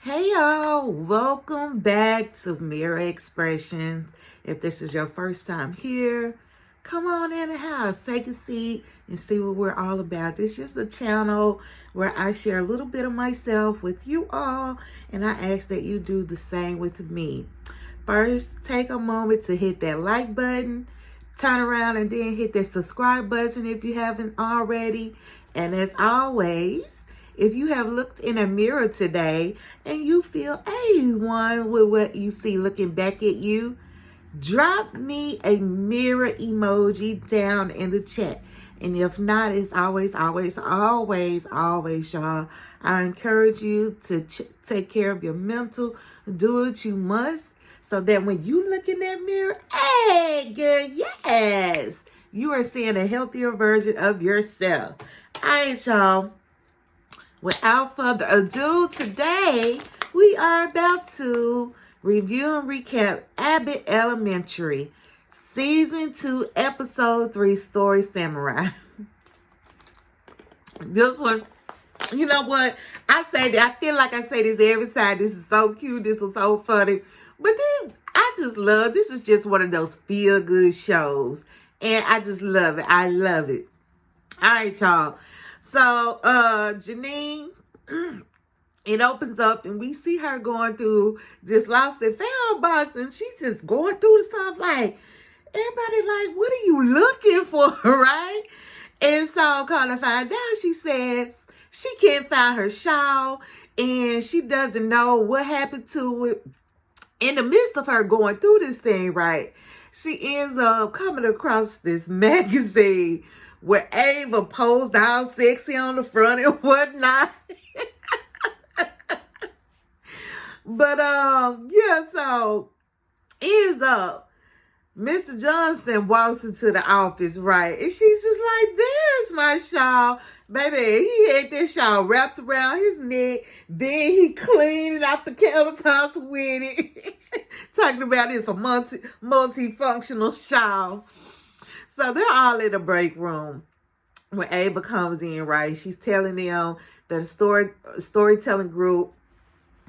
Hey y'all, welcome back to Mirror Expressions. If this is your first time here, come on in the house, take a seat and see what we're all about. This is a channel where I share a little bit of myself with you all, and I ask that you do the same with me. First, take a moment to hit that like button, turn around and then hit that subscribe button if you haven't already. And as always, if you have looked in a mirror today and you feel A1 with what you see looking back at you, drop me a mirror emoji down in the chat. And if not, it's always, y'all, I encourage you to take care of your mental, do what you must, so that when you look in that mirror, hey, girl, yes, you are seeing a healthier version of yourself. All right, y'all. Without further ado, today we are about to review and recap Abbott Elementary, Season 2, Episode 3, Story Samurai. This one, you know what? I feel like I say this every time. This is so cute. This is so funny. But this is just one of those feel-good shows. And I just love it. I love it. All right, y'all. So, Janine, it opens up and we see her going through this lost and found box, and she's just going through the stuff like, everybody like, what are you looking for, right? And so, kind of find out, she says she can't find her shawl and she doesn't know what happened to it. In the midst of her going through this thing, right, she ends up coming across this magazine where Ava posed all sexy on the front and whatnot. But, yeah, so ends up, Mr. Johnson walks into the office, right? And she's just like, there's my shawl. Baby, he had that shawl wrapped around his neck. Then he cleaned it off the countertops with it. Talking about it's a multifunctional shawl. So they're all in the break room when Ava comes in, right? She's telling them that a storytelling group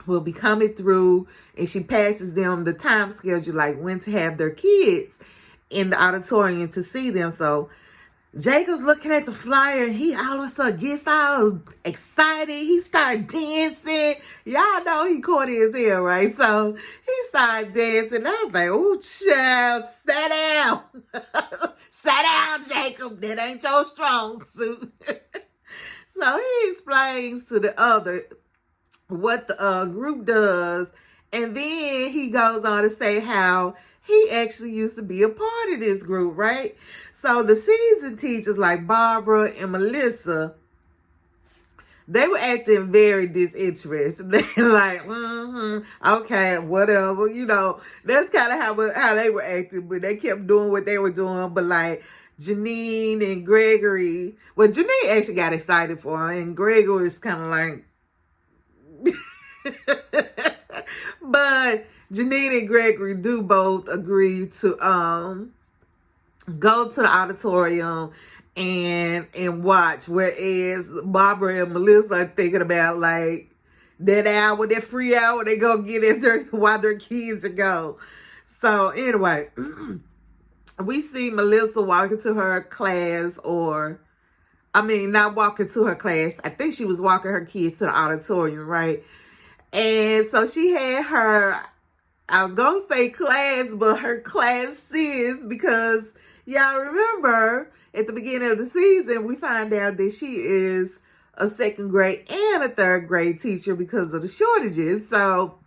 will be coming through, and she passes them the time schedule, like when to have their kids in the auditorium to see them. So Jacob's looking at the flyer, and he all of a sudden gets all excited. He starts dancing. Y'all know he corny as hell, right? So he started dancing. I was like, oh, child, sit down. Sit down, Jacob. That ain't your strong suit. So he explains to the other what the group does. And then he goes on to say how he actually used to be a part of this group, right? So the season teachers like Barbara and Melissa, they were acting very disinterested. They're like, okay, whatever. You know, that's kind of how they were acting. But they kept doing what they were doing. But like Janine and Gregory, well, Janine actually got excited for her. And Gregory was kind of like, but Janine and Gregory do both agree to go to the auditorium and watch, whereas Barbara and Melissa are thinking about like that free hour they go get it while their kids are gone. So anyway, we see Melissa walking to her class, not walking to her class. I think she was walking her kids to the auditorium, right? And so she had her, I was going to say class, but her classes, because y'all remember at the beginning of the season, we find out that she is a second grade and a third grade teacher because of the shortages. So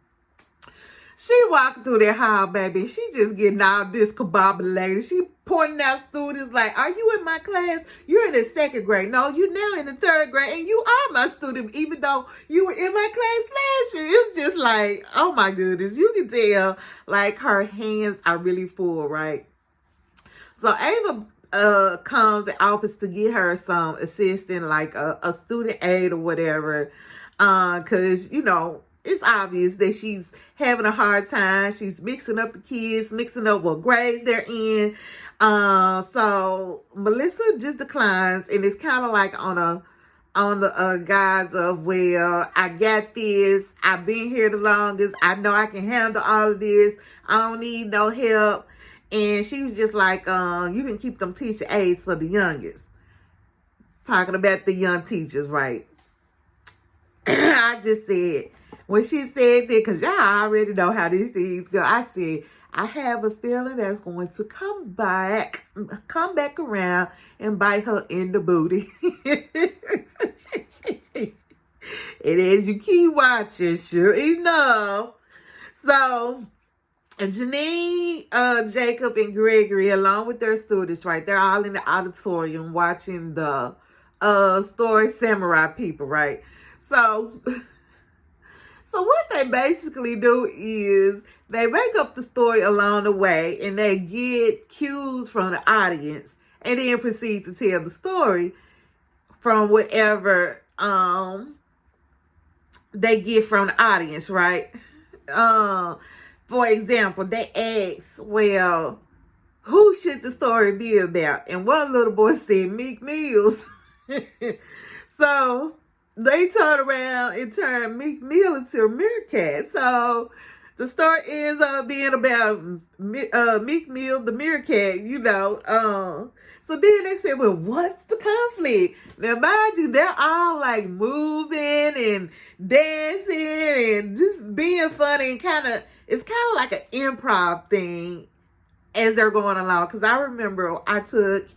she walked through that hall, baby. She just getting all discombobulated. She pointing out students like, are you in my class? You're in the second grade. No, you're now in the third grade, and you are my student, even though you were in my class last year. It's just like, oh my goodness. You can tell, like, her hands are really full, right? So Ava comes to the office to get her some assistant, like a student aide or whatever, because, you know, it's obvious that she's having a hard time. She's mixing up the kids, mixing up what grades they're in. So Melissa just declines, and it's kind of like on on the guise of, well, I got this. I've been here the longest. I know I can handle all of this. I don't need no help. And she was just like, you can keep them teacher aides for the youngest. Talking about the young teachers, right? I just said, when she said that, because y'all already know how these things go, I said, I have a feeling that's going to come back around and bite her in the booty. And as you keep watching, sure enough. So, Janine, Jacob, and Gregory, along with their students, right? They're all in the auditorium watching the story Samurai People, right? So what they basically do is they make up the story along the way and they get cues from the audience and then proceed to tell the story from whatever they get from the audience, right? For example, they ask, well, who should the story be about? And one little boy said Meek Mills. So they turned around and turned Meek Mill into a meerkat. So the story ends up being about Meek Mill, the meerkat, you know. So then they said, well, what's the conflict? Now, mind you, they're all like moving and dancing and just being funny and it's kind of like an improv thing as they're going along. Because I remember I took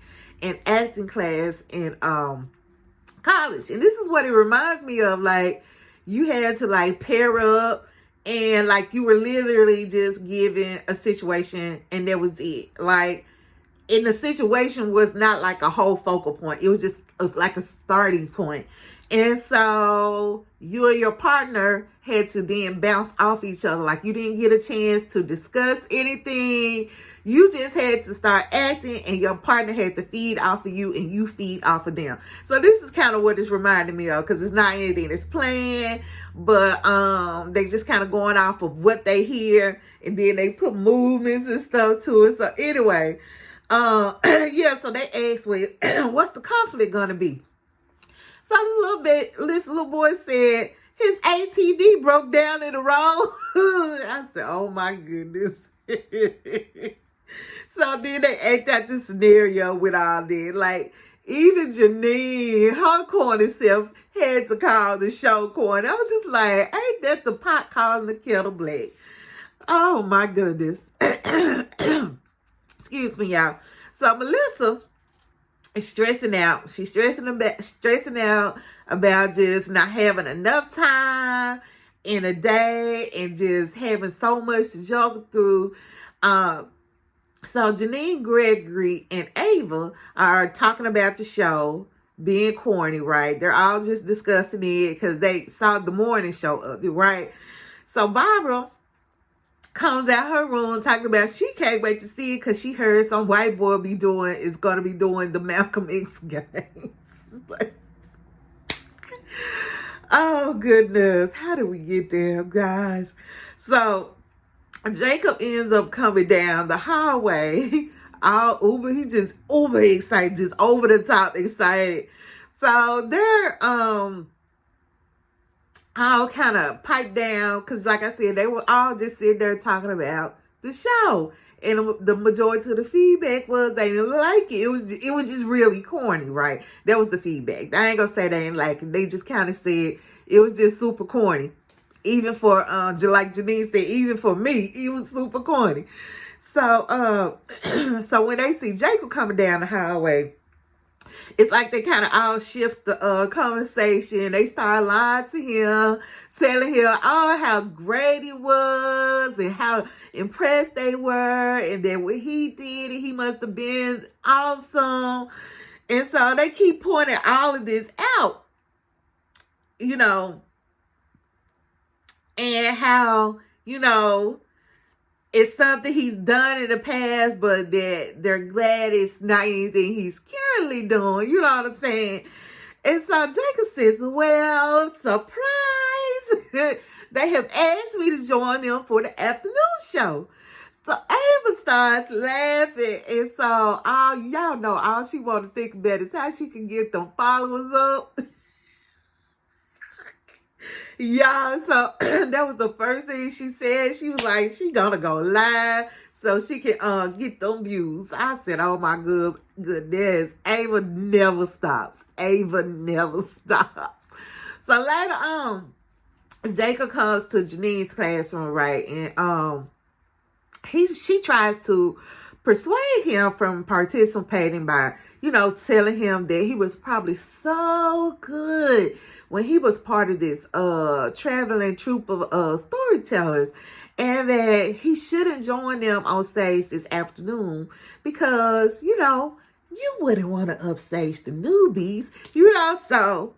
an acting class in college, and this is what it reminds me of. Like, you had to like pair up, and like you were literally just given a situation and that was it. Like, and the situation was not like a whole focal point. It was like a starting point. And so you and your partner had to then bounce off each other. Like, you didn't get a chance to discuss anything. You just had to start acting, and your partner had to feed off of you, and you feed off of them. So this is kind of what it's reminding me of, because it's not anything that's planned, but they just kind of going off of what they hear, and then they put movements and stuff to it. So anyway, yeah, so they asked, well, what's the conflict gonna be? So this little boy said his ATV broke down in the road. I said, oh my goodness. So then they act out the scenario with all that. Like, even Janine, her corny self, had to call the show corny. I was just like, ain't that the pot calling the kettle black? Oh my goodness. Excuse me, y'all. So Melissa is stressing out. She's stressing out about just not having enough time in a day and just having so much to juggle through. So Janine, Gregory, and Ava are talking about the show being corny, right? They're all just discussing it because they saw the morning show up, right? So Barbara comes out her room talking about she can't wait to see it because she heard some white boy is going to be doing the Malcolm X games. Oh, goodness. How did we get there, guys? So Jacob ends up coming down the hallway, he's just uber excited, just over the top excited. So they're all kind of piped down, because like I said, they were all just sitting there talking about the show. And the majority of the feedback was they didn't like it. It was just really corny, right? That was the feedback. I ain't gonna say they didn't like it. They just kind of said it was just super corny. Even for, like Janine said, even for me, it was super corny. So, so when they see Jacob coming down the highway, it's like they kind of all shift the conversation. They start lying to him, telling him how great he was and how impressed they were, and that what he did, and he must have been awesome. And so they keep pointing all of this out, you know, and how, you know, it's something he's done in the past, but that they're glad it's not anything he's currently doing. You know what I'm saying? And so Jacob says, well, surprise. They have asked me to join them for the afternoon show. So Ava starts laughing. And so y'all know all she want to think about is how she can get them followers up. Yeah, so that was the first thing she said. She was like, she gonna go live so she can get them views. I said, oh my goodness. Ava never stops. Ava never stops. So later on, Jacob comes to Janine's classroom, right? And she tries to persuade him from participating by, telling him that he was probably so good when he was part of this traveling troupe of storytellers, and that he shouldn't join them on stage this afternoon because, you wouldn't want to upstage the newbies, so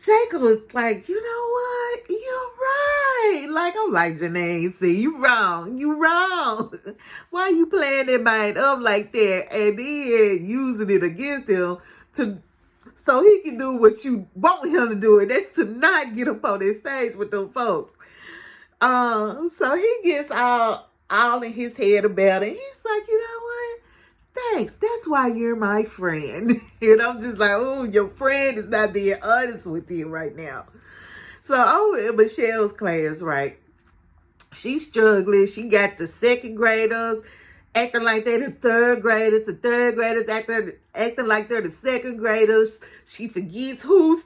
Jacob was like, you know what? You're right. Like, I'm like, Janine, see, you wrong. You wrong. Why you playing that mind up like that and then using it against him so he can do what you want him to do, and that's to not get up on that stage with them folks. So he gets all in his head about it. He's like, you know what? Thanks. That's why you're my friend. And I'm just like, oh, your friend is not being honest with you right now. So in Michelle's class, right? She's struggling. She got the second graders acting like they're the third graders. The third graders acting like they're the second graders. She forgets who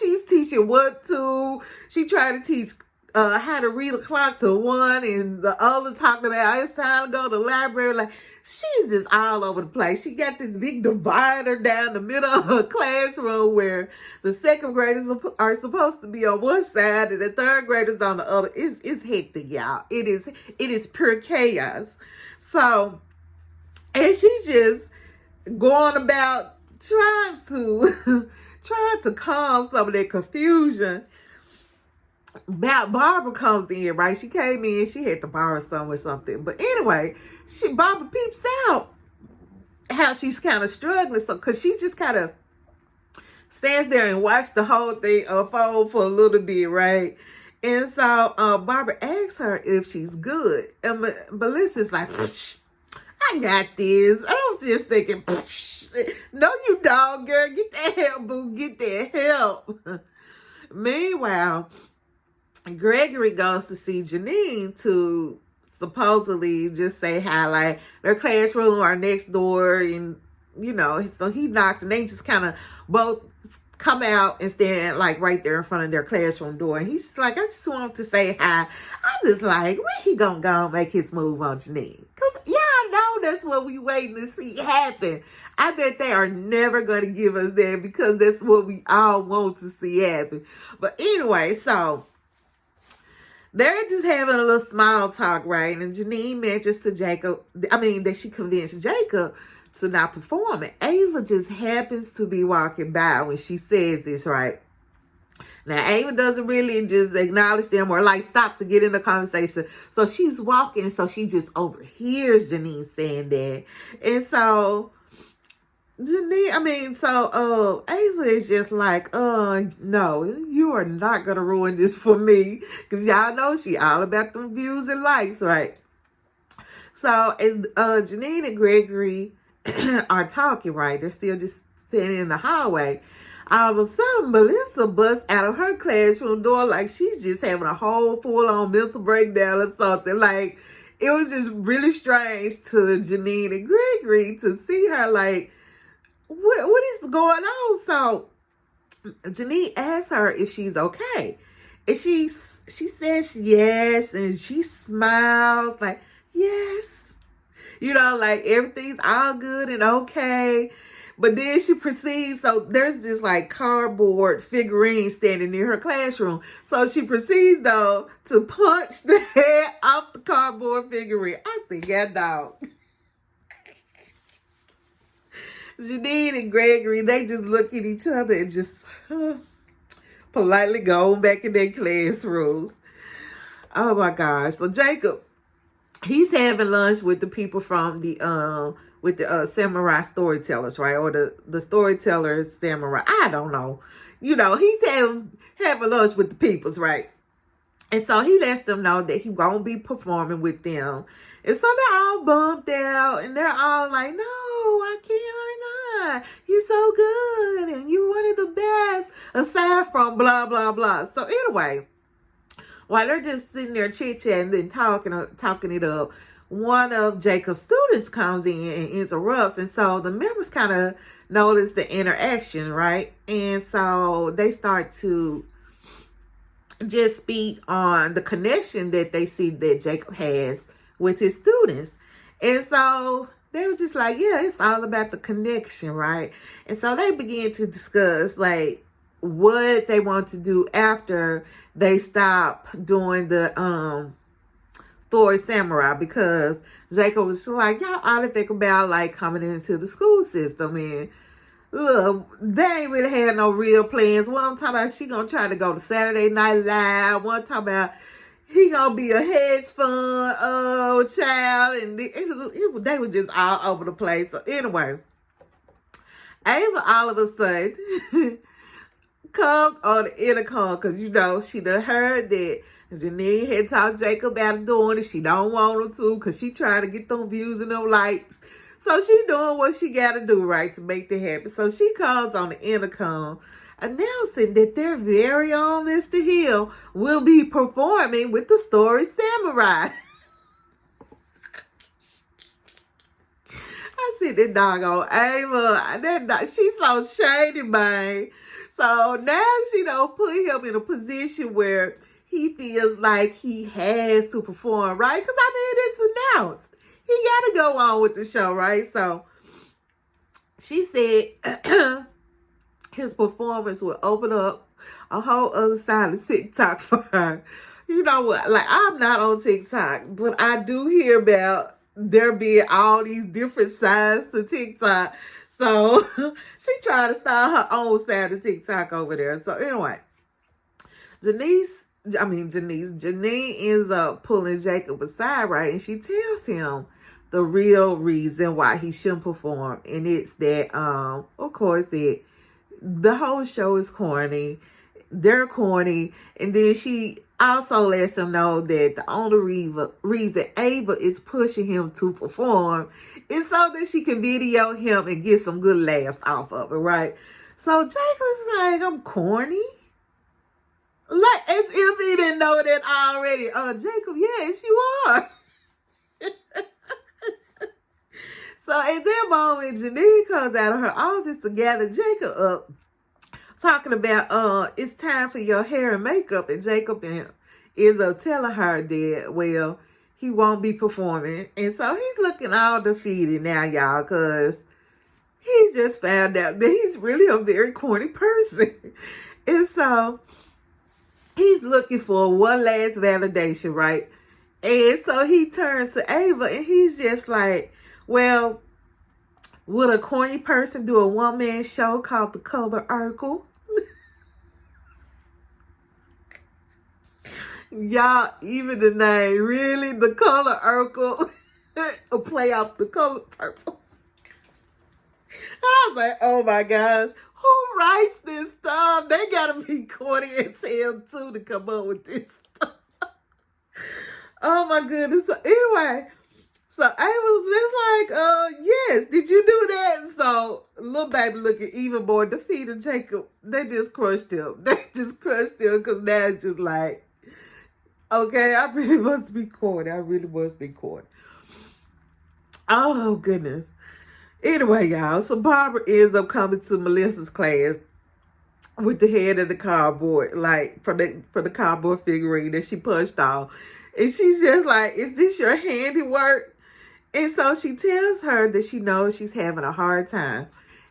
she's teaching what to. She tried to teach how to read a clock to one, and the other talking about it's time to go to the library. Like, she's just all over the place. She got this big divider down the middle of her classroom where the second graders are supposed to be on one side and the third graders on the other. It's hectic, y'all. It is pure chaos. So, and she's just going about trying to calm some of that confusion. Barbara comes in, right? She came in, she had to borrow some or something. But anyway, Barbara peeps out how she's kind of struggling. So, because she just kind of stands there and watches the whole thing unfold for a little bit, right? And so Barbara asks her if she's good. And Melissa's like, I got this. I'm just thinking, no, you don't, girl. Get that help, boo. Get that help. Meanwhile, Gregory goes to see Janine to supposedly just say hi, like their classroom are next door, and so he knocks and they just kind of both come out and stand like right there in front of their classroom door, and he's like, I just want to say hi. I'm just like, when he gonna go and make his move on Janine? Because y'all know that's what we waiting to see happen. I bet they are never going to give us that because that's what we all want to see happen. But anyway, so they're just having a little small talk, right? And Janine mentions to Jacob, that she convinced Jacob to not perform it. Ava just happens to be walking by when she says this, right? Now, Ava doesn't really just acknowledge them or like stop to get in the conversation. So she's walking, so she just overhears Janine saying that. And so Ava is just like, no, you are not going to ruin this for me. Because y'all know she all about them views and likes, right? So as Janine and Gregory are talking, right? They're still just sitting in the hallway. All of a sudden, Melissa busts out of her classroom door like she's just having a whole full-on mental breakdown or something. Like, it was just really strange to Janine and Gregory to see her like, what is going on? So Janine asks her if she's okay. And she says yes, and she smiles like, yes. Like everything's all good and okay. But then she proceeds, so there's this like cardboard figurine standing near her classroom. So she proceeds though to punch the head off the cardboard figurine. I think that dog. Janine and Gregory, they just look at each other and just politely go back in their classrooms. Oh my gosh. So Jacob, he's having lunch with the people from the samurai storytellers, right? Or the storytellers samurai. I don't know. He's having lunch with the peoples, right? And so he lets them know that he won't be performing with them. And so they're all bummed out, and they're all like, no, I can't, why not? You're so good, and you're one of the best. aside from blah, blah, blah. So anyway, while they're just sitting there chit-chatting and talking it up, one of Jacob's students comes in and interrupts. And so the members kind of notice the interaction, right? And so they start to just speak on the connection that they see that Jacob has with his students. And so they were just like, yeah, it's all about the connection, right? And so they began to discuss like what they want to do after they stop doing the story samurai, because Jacob was like, y'all ought to think about like coming into the school system. And look, they ain't really had no real plans. One I'm talking about, she gonna try to go to Saturday Night Live. One talking about he gonna be a hedge fund child, and they were just all over the place. So anyway, Ava all of a sudden comes on the intercom, because you know she done heard that Janine had talked Jacob about doing it. She don't want him to, because she trying to get them views and them likes. So she doing what she got to do, right, to make that happen. So she comes on the intercom announcing that their very own Mr. Hill will be performing with the story Samurai. I said, that doggone Ava, she's so shady, man. So now she don't put him in a position where he feels like he has to perform, right? Because I mean, it's announced. He got to go on with the show, right? So she said his performance will open up a whole other side of TikTok for her. You know what? Like, I'm not on TikTok, but I do hear about there being all these different sides to TikTok. So she tried to start her own side of TikTok over there. So anyway, Janine ends up pulling Jacob aside, right? And she tells him the real reason why he shouldn't perform. And it's that, of course, that the whole show is corny. They're corny. And then she also lets him know that the only reason Ava is pushing him to perform is so that she can video him and get some good laughs off of it, right? So Jacob's like, I'm corny? Like, as if he didn't know that already. Jacob, yes, you are. So at that moment, Janine comes out of her office to gather Jacob up, talking about, it's time for your hair and makeup. And Jacob is telling her that, well, he won't be performing. And so he's looking all defeated now, y'all, because he just found out that he's really a very corny person. And so he's looking for one last validation, right? And so he turns to Ava and he's just like, well, would a corny person do a one-man show called The Color Urkel? Y'all, even the name, really? The Color Urkel? A play off The Color Purple. I was like, oh my gosh, who writes this stuff? They gotta be corny as hell too to come up with this stuff. Oh my goodness. So anyway, so I was just like, yes, did you do that? So little baby looking even more defeated. Jacob, they just crushed him. They just crushed him, because now it's just like, okay, I really must be corny. I really must be corny. Oh goodness. Anyway, y'all, so Barbara ends up coming to Melissa's class with the head of the cardboard, like for the cardboard figurine that she punched off. And she's just like, is this your handiwork? And so she tells her that she knows she's having a hard time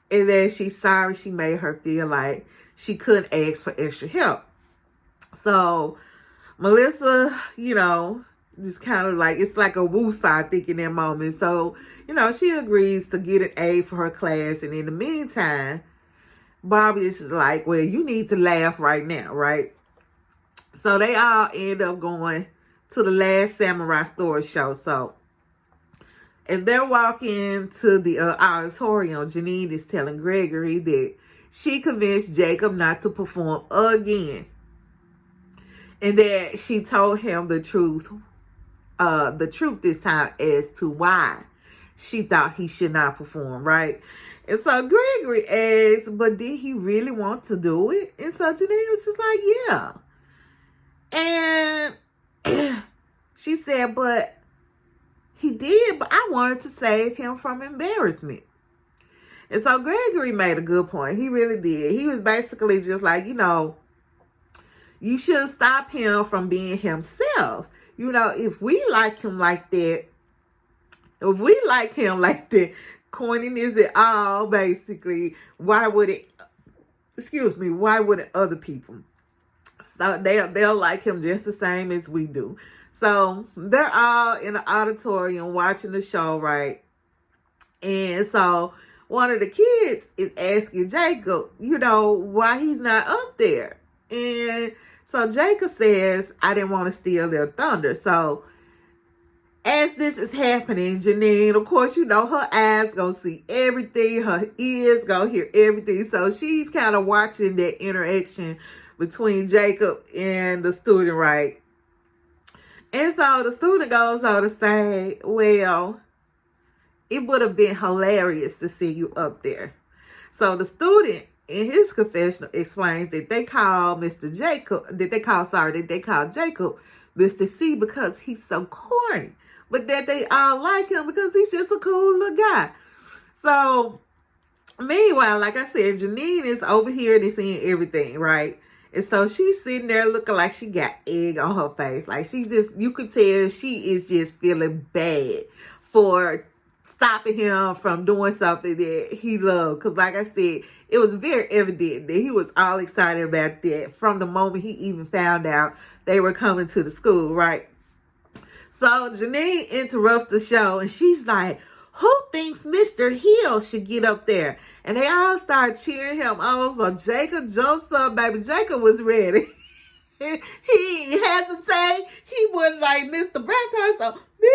and that she's sorry she made her feel like she couldn't ask for extra help. So Melissa, you know, just kind of like, it's like a woosah thinking that moment. So, you know, she agrees to get an A for her class. And in the meantime, Bobby is like, well, you need to laugh right now, right? So they all end up going to the last Samurai Story show. So as they're walking to the auditorium, Janine is telling Gregory that she convinced Jacob not to perform again. And that she told him the truth this time as to why she thought he should not perform, right? And so Gregory asked, but did he really want to do it? And so Janine was just like, yeah. And she said, but he did, but I wanted to save him from embarrassment. And so Gregory made a good point. He really did. He was basically just like, you shouldn't stop him from being himself. If we like him like that, corniness at all, basically, why wouldn't other people? So they'll like him just the same as we do. So they're all in the auditorium watching the show, right? And so one of the kids is asking Jacob, why he's not up there. And so Jacob says, I didn't want to steal their thunder. So as this is happening, Janine, of course, her eyes gonna see everything, her ears gonna hear everything. So she's kind of watching that interaction between Jacob and the student, right? And so the student goes on to say, well, it would have been hilarious to see you up there. So the student in his confessional explains that they call Jacob Mr. C because he's so corny. But that they all like him because he's just a cool little guy. So, meanwhile, like I said, Janine is over here and is seeing everything, right? And so she's sitting there looking like she got egg on her face. Like you could tell she is just feeling bad for stopping him from doing something that he loved. Because like I said, it was very evident that he was all excited about that from the moment he even found out they were coming to the school, right? So Janine interrupts the show and she's like, who thinks Mr. Hill should get up there? And they all start cheering him on. So Jacob jumps up, baby. Jacob was ready. He hesitated. He wasn't like Mr. Brackhurst. So, me?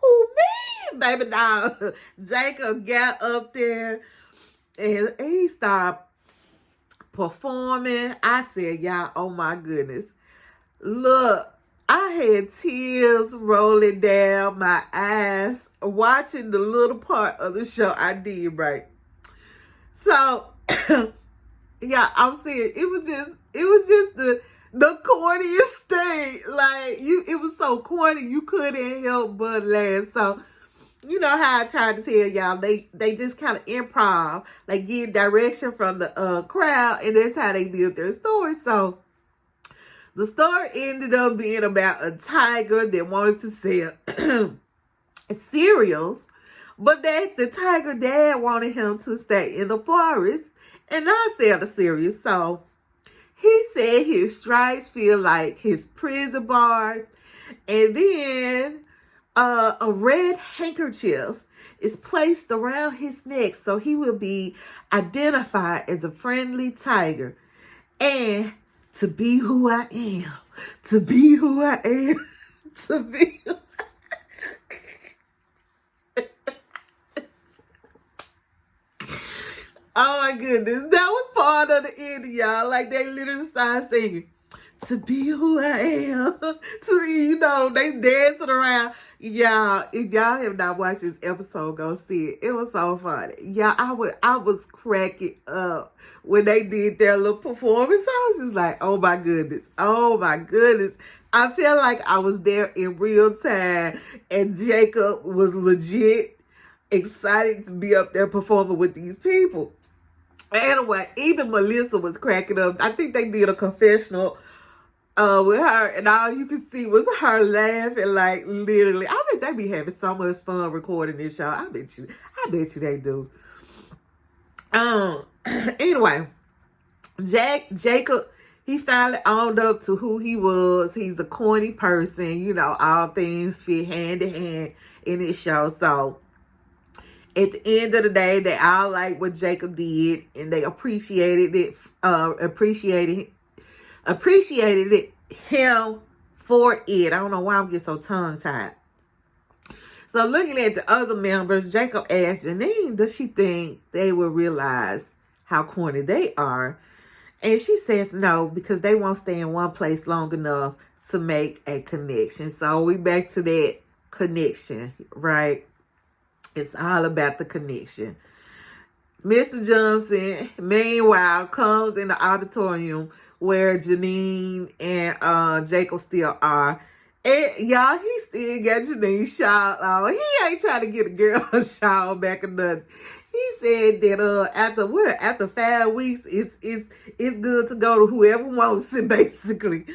Who, me? Baby, no. Jacob got up there and he started performing. I said, y'all, oh my goodness. Look. I had tears rolling down my eyes watching the little part of the show I did, right? So, yeah, I'm saying it was just the corniest thing. Like it was so corny, you couldn't help but laugh. So, you know how I tried to tell y'all, they just kind of improv, like get direction from the crowd, and that's how they built their story. So. The story ended up being about a tiger that wanted to sell cereals, but that the tiger dad wanted him to stay in the forest and not sell the cereals. So he said his stripes feel like his prison bars, and then a red handkerchief is placed around his neck so he will be identified as a friendly tiger. And to be who I am. To be who I am. To be who Oh my goodness. That was part of the end, y'all. Like they literally started singing. To be who I am. They dancing around. Y'all, if y'all have not watched this episode, go see it. It was so funny. Yeah, I was cracking up when they did their little performance. I was just like, oh my goodness. Oh my goodness. I felt like I was there in real time and Jacob was legit excited to be up there performing with these people. Anyway, even Melissa was cracking up. I think they did a confessional with her, and all you could see was her laughing, like literally. I bet they be having so much fun recording this show. I bet you they do. Anyway, Jacob, he finally owned up to who he was. He's a corny person, all things fit hand in hand in this show. So at the end of the day, they all like what Jacob did, and they appreciated it. Appreciated him for it. I don't know why I'm getting so tongue-tied. So looking at the other members, Jacob asked Janine, does she think they will realize how corny they are? And she says no, because they won't stay in one place long enough to make a connection. So we back to that connection, right? It's all about the connection. Mr. Johnson, meanwhile, comes in the auditorium where Janine and Jacob still are. And y'all, he still got Janine's shawl on. He ain't trying to get a girl a shawl back or nothing. He said that after 5 weeks, it's good to go to whoever wants it, basically.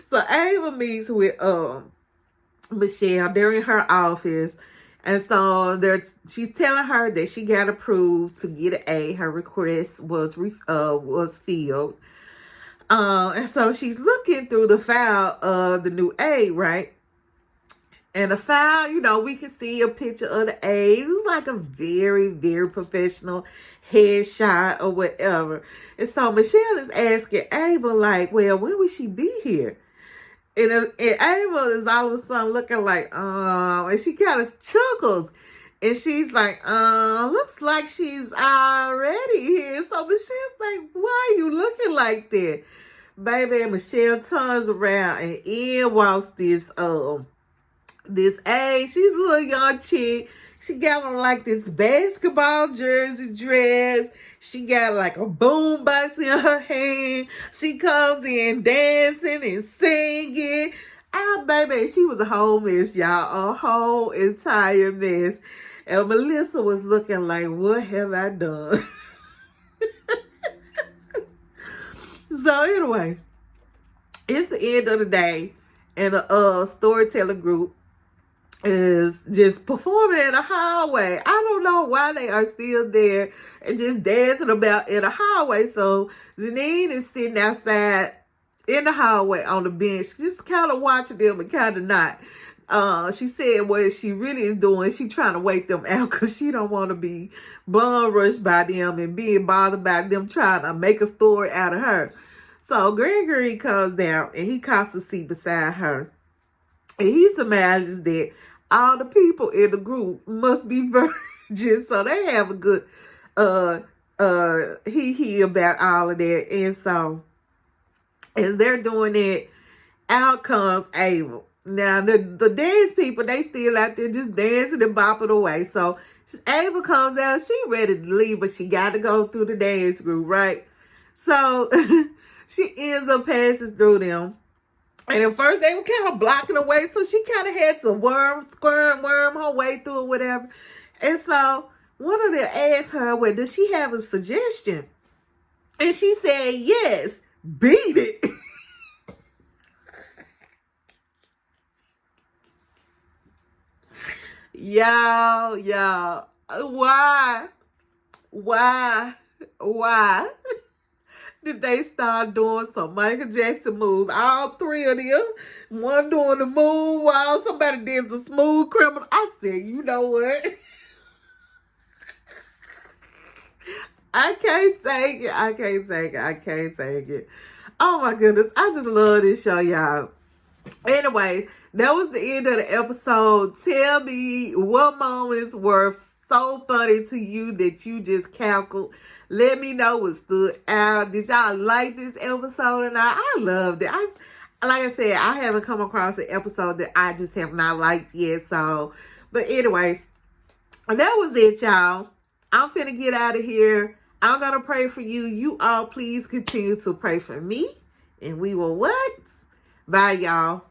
So Ava meets with Michelle. They're in her office. And so she's telling her that she got approved to get an A. Her request was filled. And so she's looking through the file of the new A, right? And the file, you know, we can see a picture of the A. It was like a very, very professional headshot or whatever. And so Michelle is asking Ava, like, well, when will she be here? And Ava is all of a sudden looking like, and she kind of chuckles. And she's like, looks like she's already here. So Michelle's like, why are you looking like that? Baby, and Michelle turns around and in walks this A. She's a little young chick. She got on like this basketball jersey dress. She got like a boombox in her hand. She comes in dancing and singing. Ah, baby, she was a whole mess, y'all. A whole entire mess. And Melissa was looking like, what have I done? So anyway, it's the end of the day. And the storytelling group is just performing in the hallway. I don't know why they are still there and just dancing about in the hallway. So Janine is sitting outside in the hallway on the bench, just kind of watching them and kind of not. She said what she really is doing, she trying to wake them out because she don't want to be bum rushed by them and being bothered by them trying to make a story out of her. So Gregory comes down and he cops a seat beside her. And he surmises that all the people in the group must be virgins. So they have a good he about all of that. And so as they're doing that, out comes Ava. Now the dance people, they still out there just dancing and bopping away. So Ava comes out, she ready to leave, but she got to go through the dance group, right? So she ends up passing through them. And at first they were kind of blocking her way, so she kind of had to worm her way through or whatever. And so one of them asked her, well, does she have a suggestion? And she said, yes, beat it. Y'all, why did they start doing some Michael Jackson moves? All three of them. One doing the move while somebody did the smooth criminal. I said, you know what? I can't take it. Oh my goodness. I just love this show, y'all. Anyway, that was the end of the episode. Tell me what moments were so funny to you that you just cackled. Let me know what stood out. Did y'all like this episode or not? I loved it. Like I said, I haven't come across an episode that I just have not liked yet. So, but anyways, that was it, y'all. I'm finna get out of here. I'm gonna pray for you. You all please continue to pray for me. And we will what? Bye, y'all.